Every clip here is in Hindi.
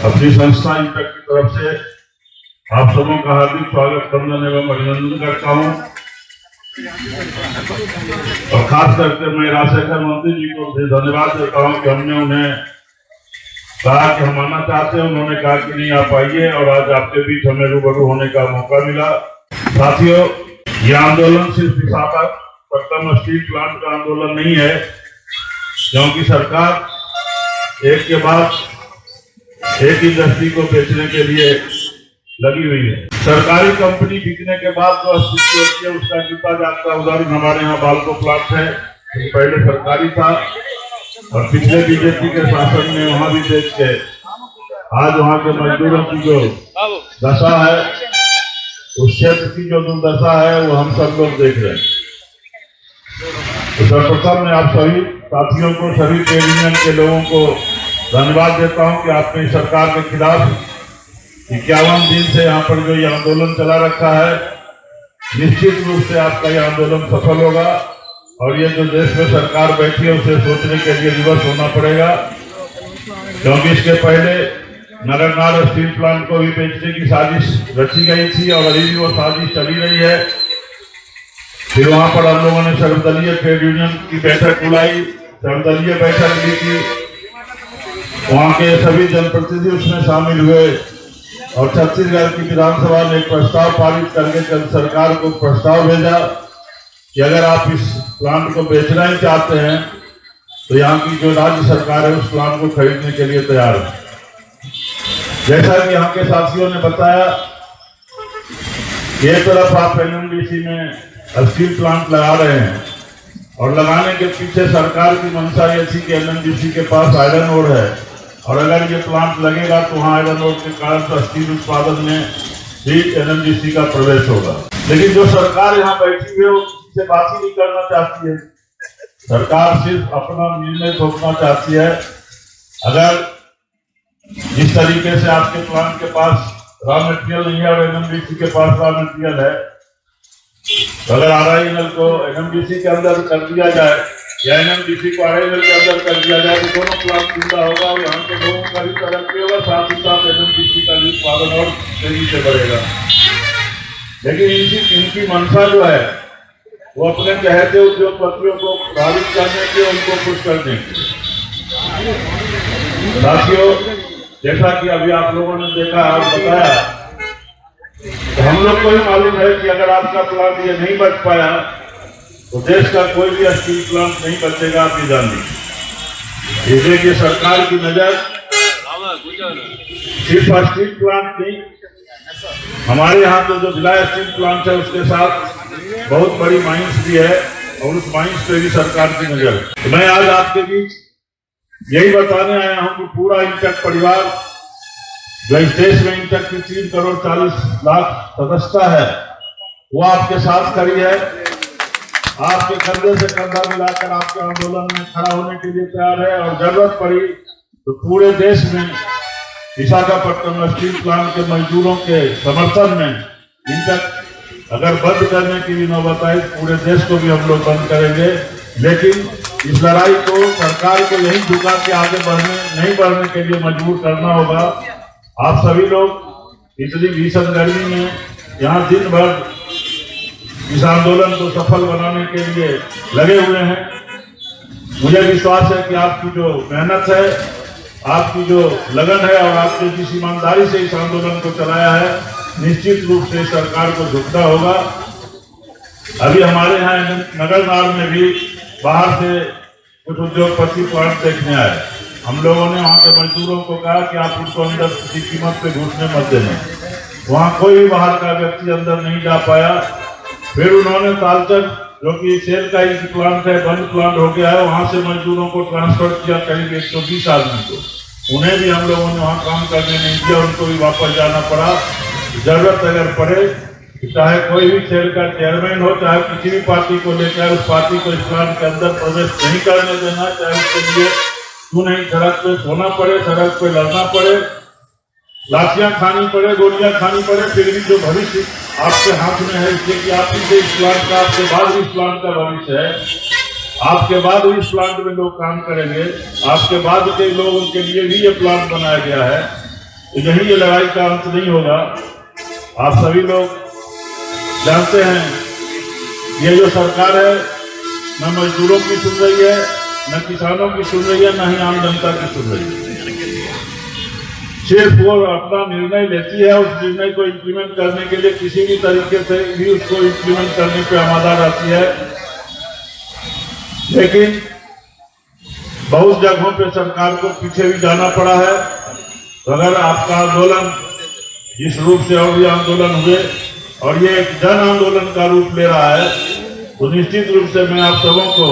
अपनी संस्था इंटक की तरफ से आप सबों का हार्दिक स्वागत वंदन एवं अभिनंदन करता हूँ। और खास करके मैं राजशेखर मंत्री जी को धन्यवाद देता हूँ कि हमने उन्हें कहा कि हम आना चाहते हैं, उन्होंने कहा कि नहीं आप आइए, और आज आपके बीच हमें रूबरू होने का मौका मिला। साथियों, ये आंदोलन सिर्फ विशाखापट्टनम स्टील प्लांट का आंदोलन नहीं है, क्योंकि सरकार एक के बाद एक इंडस्ट्री को बेचने के लिए लगी हुई है। सरकारी कंपनी बिकने के बाद जो स्थिति होती है उसका जूता जागता उदाहरण हमारे यहाँ बालको प्लांट है, जो पहले सरकारी था और पिछले बीजेपी के शासन में वहां भी बेच के आज वहां के मजदूरों की जो दशा है, उस क्षेत्र की जो दुर्दशा है, वो हम सब लोग देख रहे हैं। तो सर्वप्रथम मैं आप सभी साथियों को, सभी ट्रेड यूनियन के लोगों को धन्यवाद देता हूं कि आपने सरकार के खिलाफ 51 दिन से यहाँ पर जो ये आंदोलन चला रखा है, निश्चित रूप से आपका ये आंदोलन सफल होगा। और ये जो देश में सरकार बैठी है उसे सोचने के लिए विवश होना पड़ेगा, क्योंकि इसके पहले नगरनार स्टील प्लांट को भी बेचने की साजिश रची गई थी और अभी भी वो साजिश चली रही है। फिर वहां पर हम लोगों ने सर्वदलीय ट्रेड यूनियन की बैठक बुलाई, सर्वदलीय बैठक ली थी, वहां के सभी जनप्रतिनिधि उसमें शामिल हुए और छत्तीसगढ़ की विधानसभा ने एक प्रस्ताव पारित करके सरकार को प्रस्ताव भेजा कि अगर आप इस प्लांट को बेचना ही चाहते हैं तो यहाँ की जो राज्य सरकार है उस प्लांट को खरीदने के लिए तैयार है। जैसा कि यहाँ के साथियों ने बताया, एक तरफ आप एनएमडीसी में स्टील प्लांट लगा रहे हैं और लगाने के पीछे सरकार की मंशा ये थी कि एनएमडीसी के पास आयरन ओर है और अगर ये प्लांट लगेगा तो वहाँ आयरन ओर के कारण स्टील उत्पादन में भी एनएमडीसी का प्रवेश होगा। लेकिन जो सरकार यहाँ बैठी हुई है वो किसी से बात ही नहीं करना चाहती है। सरकार सिर्फ अपना निर्णय थोपना चाहती है। अगर जिस तरीके से आपके प्लांट के पास रॉ मटेरियल नहीं है और एनएमडीसी के पास रॉ मटेरियल है, तो अगर आरआईएनएल को एनएमडीसी के अंदर कर दिया जाए या एनएमडीसी को आरआईएनएल के अंदर कर दिया जाए तो दोनों प्लांट जिंदा होगा और यहाँ के लोगों का भी तरक्की होगा, साथ ही साथ एनएमडीसी का भी उत्पादन और तेजी से बढ़ेगा। लेकिन इनकी मंशा जो है वो अपने कहते उद्योगपतियों को प्रभावित करने की, उनको खुश करने की। साथियों, जैसा कि अभी आप लोगों ने देखा और बताया, तो हम लोग को ही मालूम है कि अगर आपका प्लांट ये नहीं बच पाया तो देश का कोई भी स्टील प्लांट नहीं बचेगा। आप ये जानिए, ये देखिए सरकार की नजर सिर्फ स्टील प्लांट नहीं, हमारे यहाँ तो जो भिलाई स्टील प्लांट है उसके साथ बहुत बड़ी माइंस भी है और उस माइंस पे भी सरकार की नजर है। तो मैं आज आपके बीच यही बताने आया हूँ कि पूरा इंटक परिवार जो इस देश में इंटक की 3 करोड़ 40 लाख सदस्यता है, वो आपके साथ खड़ी है, आपके कंधे से कंधा मिलाकर आपके आंदोलन में खड़ा होने के लिए तैयार है। और जरूरत पड़ी तो पूरे देश में विशाखापट्टनम स्टील प्लांट के मजदूरों के समर्थन में इंटक अगर बंद करने की भी नौबत आई, पूरे देश को भी हम लोग बंद करेंगे। लेकिन इस लड़ाई को सरकार को यही झुका के आगे नहीं बढ़ने के लिए मजबूर करना होगा। आप सभी लोग इतनी भीषण गर्मी में यहाँ दिन भर इस आंदोलन को सफल बनाने के लिए लगे हुए हैं। मुझे विश्वास है कि आपकी जो मेहनत है, आपकी जो लगन है और आपने जिस ईमानदारी से इस आंदोलन को चलाया है, निश्चित रूप से सरकार को झुकना होगा। अभी हमारे यहाँ नगरनार में भी बाहर से कुछ उद्योगपति प्लांट देखने आए। हम लोगों ने वहाँ के मजदूरों को कहा कि आप उनको अंदर किसी कीमत पे घुसने मत देना। वहाँ कोई भी बाहर का व्यक्ति अंदर नहीं जा पाया। फिर उन्होंने तालचक, जो कि सेल का ही प्लांट है, बंद प्लांट हो गया है, वहाँ से मजदूरों को ट्रांसफर किया करीब 120 आदमी को। उन्हें भी हम लोगों ने वहाँ काम करने नहीं दिया, उनको भी वापस जाना पड़ा। जरूरत अगर पड़े, चाहे कोई भी सेल का चेयरमैन हो, चाहे किसी भी पार्टी को लेकर उस पार्टी को इस प्लांट के अंदर प्रवेश नहीं करने देना, चाहे उसके लिए क्यों नहीं सड़क पे सोना पड़े, सड़क पे लड़ना पड़े, लाठियां खानी पड़े, गोलियां खानी पड़े, फिर भी जो भविष्य आपके हाथ में है, इसलिए कि आप इस प्लांट का, आपके बाद इस प्लांट का भविष्य है, आपके बाद इस प्लांट में लोग काम करेंगे, आपके बाद के लोगों के लिए भी ये प्लांट बनाया गया है। तो यही ये लड़ाई का अंत नहीं होगा। आप सभी लोग जानते हैं ये जो सरकार है न मजदूरों की सुन रही है, न किसानों की सुन रही है, न ही आम जनता की सुन रही है। सिर्फ वो अपना निर्णय लेती है, उस निर्णय को इम्प्लीमेंट करने के लिए किसी भी तरीके से भी उसको इम्प्लीमेंट करने पे आमादा रहती है। लेकिन बहुत जगहों पे सरकार को पीछे भी जाना पड़ा है। तो अगर आपका आंदोलन जिस रूप से और भी आंदोलन हुए और ये एक जन आंदोलन का रूप ले रहा है, तो निश्चित रूप से मैं आप सबों को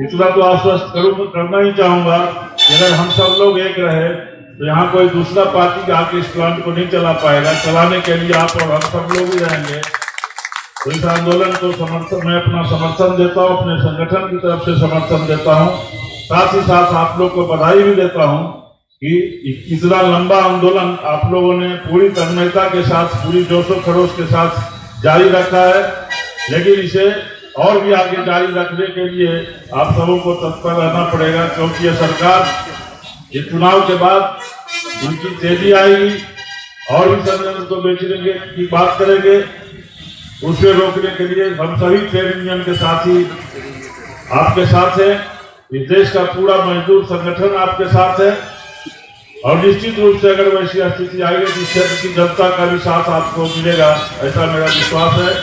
इतना तो आश्वस्त करना ही चाहूंगा कि अगर हम सब लोग एक रहे तो यहाँ कोई दूसरा पार्टी आके इस प्लांट को नहीं चला पाएगा। चलाने के लिए आप और हम सब लोग ही रहेंगे। तो इस आंदोलन को मैं अपना समर्थन देता हूँ, अपने संगठन की तरफ से समर्थन देता हूँ। साथ ही साथ आप लोग को बधाई भी देता हूँ कि इतना लंबा आंदोलन आप लोगों ने पूरी तन्मयता के साथ, पूरी जोशो खरोश के साथ जारी रखा है। लेकिन इसे और भी आगे जारी रखने के लिए आप सबों को तत्पर रहना पड़ेगा, क्योंकि ये सरकार ये चुनाव के बाद उनकी तेजी आएगी और भी संयंत्र को बेचने की बात करेंगे। उसे रोकने के लिए हम सभी ट्रेड यूनियन के साथी आपके साथ है, इस देश का पूरा मजदूर संगठन आपके साथ है। और निश्चित रूप से अगर वैसी स्थिति आएगी तो क्षेत्र की जनता का भी साथ आपको मिलेगा, ऐसा मेरा विश्वास है।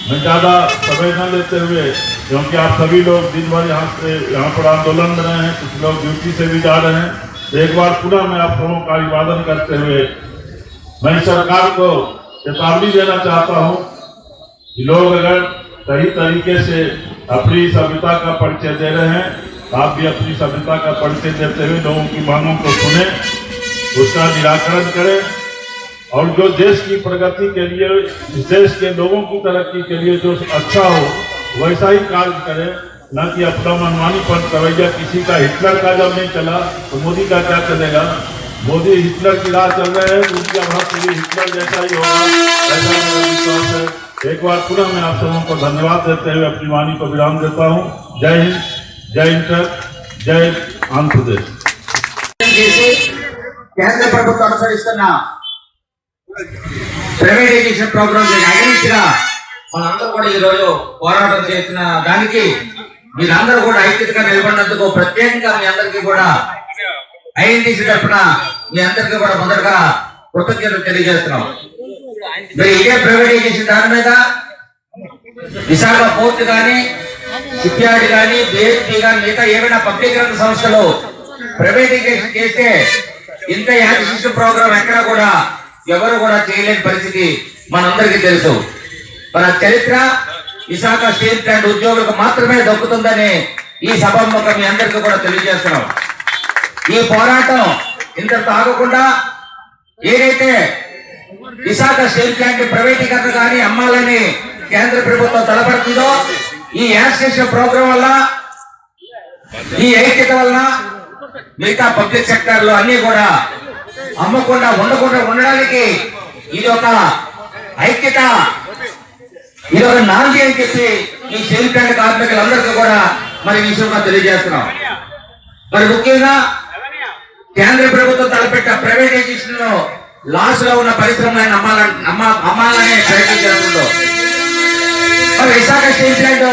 मैं ज्यादा समय न लेते हुए, क्योंकि आप सभी लोग दिन भर यहाँ पर आंदोलन में रहे हैं, कुछ लोग ड्यूटी से भी जा रहे हैं, तो एक बार पुनः मैं आप सबों का अभिवादन करते हुए मैं सरकार को चेतावनी देना चाहता हूँ कि लोग अगर सही तरीके से अपनी सभ्यता का परिचय दे रहे हैं, आप भी अपनी सभ्यता का परिचय देते हुए लोगों की मांगों को सुने, उसका निराकरण करें और जो देश की प्रगति के लिए, इस देश के लोगों की तरक्की के लिए जो अच्छा हो वैसा ही कार्य करें, न कि अपना मनमानीपन रवैया किसी का। हिटलर का जब नहीं चला तो मोदी का क्या चलेगा? मोदी हिटलर की राह चल रहे हैं, उनका भविष्य भी हिटलर जैसा ही होगा, ऐसा मेरा विश्वास है। एक बार पुनः मैं आप सबों को धन्यवाद देते हुए अपनी वाणी को विराम देता हूँ। जय हिंद, जय इंटर, जय आंध्र प्रदेश। కేంద్ర ప్రభుత్వం అనుసరిస్తున్న ప్రైవేటైజేషన్ ప్రోగ్రామ్స్ అగెనిస్ట్ గా మనందరూ కూడా ఈ రోజు పోరాటం చేసిన దానికి మీరందరూ కూడా ఐక్యతగా నిలబడినందుకు ప్రత్యేకంగా మీ అందరికీ కూడా ఐఎన్టీసీ తరఫున మీ అందరికీ కూడా మొదటగా కృతజ్ఞతలు తెలియజేస్తున్నాం. మరి ఇదే ప్రైవేటైజేషన్ దాని మీద విశాఖ పోర్ట్ కానీ, షిప్ యార్డ్ కానీ, బిహెచ్పి కానీ, మిగతా ఏమైనా పబ్లిక్ రంగ సంస్థలు ప్రైవేటైజేషన్ చేస్తే ఇంత యాక్సిషన్ ప్రోగ్రామ్ ఎక్కడ కూడా ఎవరు కూడా చేయలేని పరిస్థితి మనందరికీ తెలుసు. మన చరిత్ర విశాఖ స్టీల్ ప్లాంట్ ఉద్యోగులకు మాత్రమే దక్కుతుందని ఈ సభాముఖంగా మీ అందరికీ కూడా తెలియజేస్తున్నాం. ఈ పోరాటం ఇంతటితో ఆగకుండా ఏదైతే విశాఖ స్టీల్ ప్లాంట్ ప్రైవేటీకరణ కానీ అమ్మాలని కేంద్ర ప్రభుత్వం తలపడుతుందో, ఈ యాక్సిషన్ ప్రోగ్రామ్ వల్ల, ఈ ఐక్యత వల్ల మిగతా పబ్లిక్ సెక్టర్ లో అన్ని కూడా అమ్మకుండా ఉండడానికి ఇది ఒక ఐక్యత, ఇది ఒక నాంది అని చెప్పి ఈ స్టీల్ ప్లాంట్ కార్మికులందరికీ కూడా మరి విషయంగా తెలియజేస్తున్నాం. మరి ముఖ్యంగా కేంద్ర ప్రభుత్వం తలపెట్ట ప్రైవేటైజేషన్ లో లాస్ లో ఉన్న పరిశ్రమలను అమ్మాలనే ప్రయత్నం చేస్తుందో, మరి విశాఖ స్టీల్ ప్లాంట్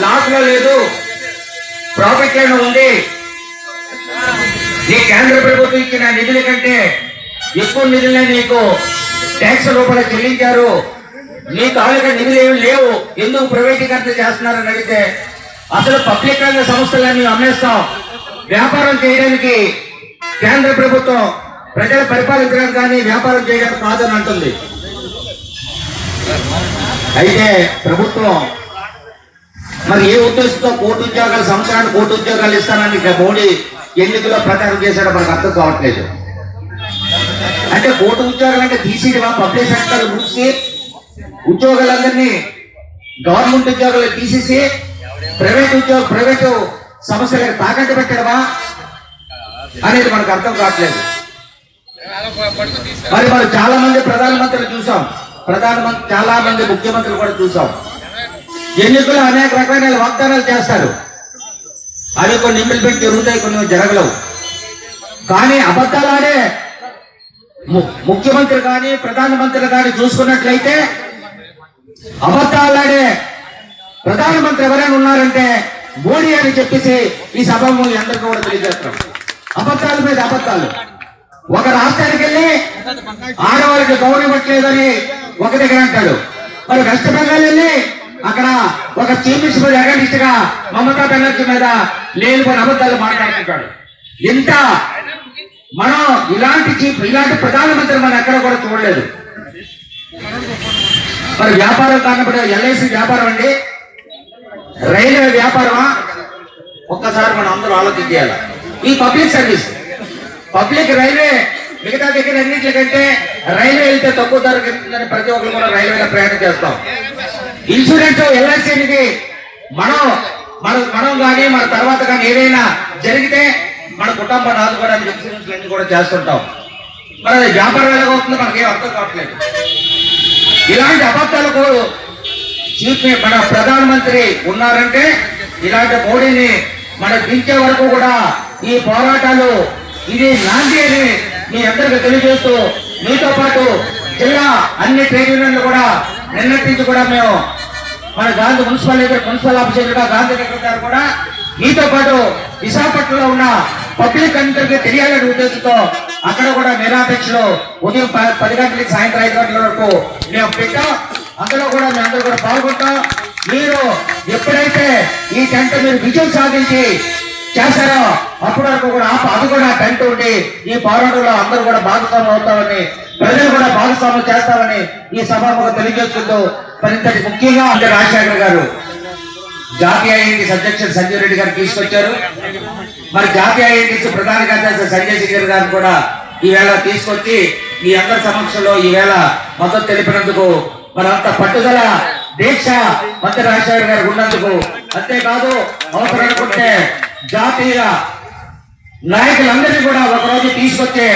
లాస్ లో లేదు, ప్రాఫిట్ లైన్ ఉంది. ఈ కేంద్ర ప్రభుత్వం ఇచ్చిన నిధుల కంటే ఎక్కువ నిధులనే నీకు ట్యాక్స్ రూపంలో చెల్లించారు, నీ తాలూకా నిధులు ఏమి లేవు, ఎందుకు ప్రైవేటీకరణ చేస్తున్నారని అడిగితే అసలు పబ్లిక్ రంగ సంస్థలన్నీ అమ్మేస్తాం, వ్యాపారం చేయడానికి కేంద్ర ప్రభుత్వం ప్రజలు పరిపాలించడానికి కానీ వ్యాపారం చేయడానికి కాదని అంటుంది. అయితే ప్రభుత్వం మరి ఏ ఉద్దేశంతో కోటి ఉద్యోగాలు, సంవత్సరానికి కోటి ఉద్యోగాలు ఇస్తానని మోడీ ఎన్నికల్లో ప్రచారం చేశాడో మనకు అర్థం కావట్లేదు. అంటే కోటి ఉద్యోగాలు అంటే తీసేయడమా? పబ్లిక్ సెక్టర్ మూసి ఉద్యోగాలందరినీ గవర్నమెంట్ ఉద్యోగాలు తీసేసి ప్రైవేటు సంస్థలకు తాకట్టు పెట్టడమా అనేది మనకు అర్థం కావట్లేదు. మరి మనం చాలా మంది ప్రధానమంత్రులు చూసాం, చాలా మంది ముఖ్యమంత్రులు కూడా చూసాం. ఎన్నికలు అనేక రకమైన వాగ్దానాలు చేస్తారు, అవి కొన్ని ఇంప్లిమెంట్ జరుగుతాయి, కొన్ని జరగలేవు. కానీ అబద్ధాలు ఆడే ముఖ్యమంత్రి కానీ ప్రధానమంత్రి కానీ చూసుకున్నట్లయితే అబద్ధాలాడే ప్రధానమంత్రి ఎవరైనా ఉన్నారంటే మోడీ అని చెప్పేసి ఈ సభ అందరికీ కూడా తెలియజేస్తాం. అబద్ధాల మీద అబద్ధాలు. ఒక రాష్ట్రానికి వెళ్ళి ఆడవాళ్ళకి గౌరవం ఇవ్వట్లేదని ఒక దగ్గర అంటాడు. మరి వెస్ట్ బెంగాల్ వెళ్ళి అక్కడ ఒక చీఫ్ మినిస్టర్ అగనిస్ట్ గా మమతా బెనర్జీ మీద లేనిపోయిన అబద్ధాలు మాట్లాడుతుంటాడు. ఇంత మనం ఇలాంటి ప్రధానమంత్రి మనం ఎక్కడ కూడా చూడలేదు. మరి వ్యాపారం కానప్పుడు ఎల్ఐసి వ్యాపారం అండి, రైల్వే వ్యాపారమా? ఒక్కసారి మనం అందరూ ఆలోచించాలి. ఈ పబ్లిక్ సర్వీస్, పబ్లిక్ రైల్వే మిగతా దగ్గర అన్నింటికంటే రైల్వే వెళ్తే తక్కువ ధరకు వెళ్తుందని ప్రతి ఒక్కరు కూడా రైల్వేలో ప్రయాణం చేస్తాం. ఇన్సూరెన్స్ ఎల్ఐసి అనేది మనం కానీ మన తర్వాత కానీ ఏదైనా జరిగితే మన కుటుంబాన్ని ఆదుకోవడానికి ఇన్సూరెన్స్ అన్ని కూడా చేస్తుంటాం. మరి అది వ్యాపారం ఎలాగవుతుందో మనకి ఏం అర్థం కావట్లేదు. ఇలాంటి అబద్ధాలకు మన ప్రధానమంత్రి ఉన్నారంటే ఇలాంటి మోడీని మన దించే వరకు కూడా ఈ పోరాటాలు ఇది నాంది అని మీ అందరికీ తెలియజేస్తూ, మీతో పాటు జిల్లా అన్ని ట్రేడ్ యూనియన్లు కూడా నిన్నటి నుంచి కూడా మేము మన గాంధీ మున్సిపల్ ఆఫీసర్లుగా గాంధీ గారు కూడా మీతో పాటు విశాఖపట్నంలో ఉన్న పబ్లిక్ అందరికీ తెలియాలనే ఉద్దేశంతో అక్కడ కూడా నిరాపేక్షలు ఉదయం 10 గంటలకి సాయంత్రం 5 గంటల వరకు మేము పెట్టాం. అందులో కూడా మేము అందరూ కూడా పాల్గొంటాం. మీరు ఎప్పుడైతే ఈ టెంట్ మీరు విజయం సాధించి చేస్తారో అప్పటి వరకు కూడా అది కూడా టెంట్ ఉండి ఈ పోరాటంలో అందరూ కూడా భాగస్వామ్యం అవుతామని, ప్రజలు కూడా భాగస్వామ్యం చేస్తామని ఈ సభకు తెలియజేసుకుంటూ, మరింతటి ముఖ్యంగా రాజశేఖర్ గారు జాతీయ ఐఎన్టీసీ అధ్యక్షుడు సంజయ్ రెడ్డి గారు తీసుకొచ్చారు. మరి జాతీయ ఐఎన్టీసీ ప్రధాన కార్యదర్శి సంజయ్ శేఖర్ గారు కూడా ఈవేళ తీసుకొచ్చి మీ అందరి సమక్షంలో ఈవేళ మద్దతు తెలిపినందుకు, మరి అంత పట్టుదల దీక్ష మంత్రి రాజశేఖర్ గారు ఉన్నందుకు, అంతేకాదు అవసరం అనుకుంటే జాతీయ నాయకులందరినీ కూడా ఒకరోజు తీసుకొచ్చే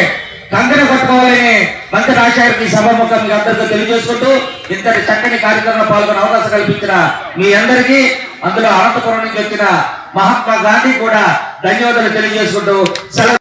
కంకణ కొట్టుకోవాలని మంత్రి రాజశేఖర్ ఈ సభాముఖం మీ అందరికీ తెలియజేసుకుంటూ, ఇంతటి చక్కని కార్యక్రమంలో పాల్గొనే అవకాశం కల్పించిన మీ అందరికీ, అందులో అనంతపురం నుంచి వచ్చిన మహాత్మా గాంధీ కూడా ధన్యవాదాలు తెలియజేసుకుంటూ సెలవు.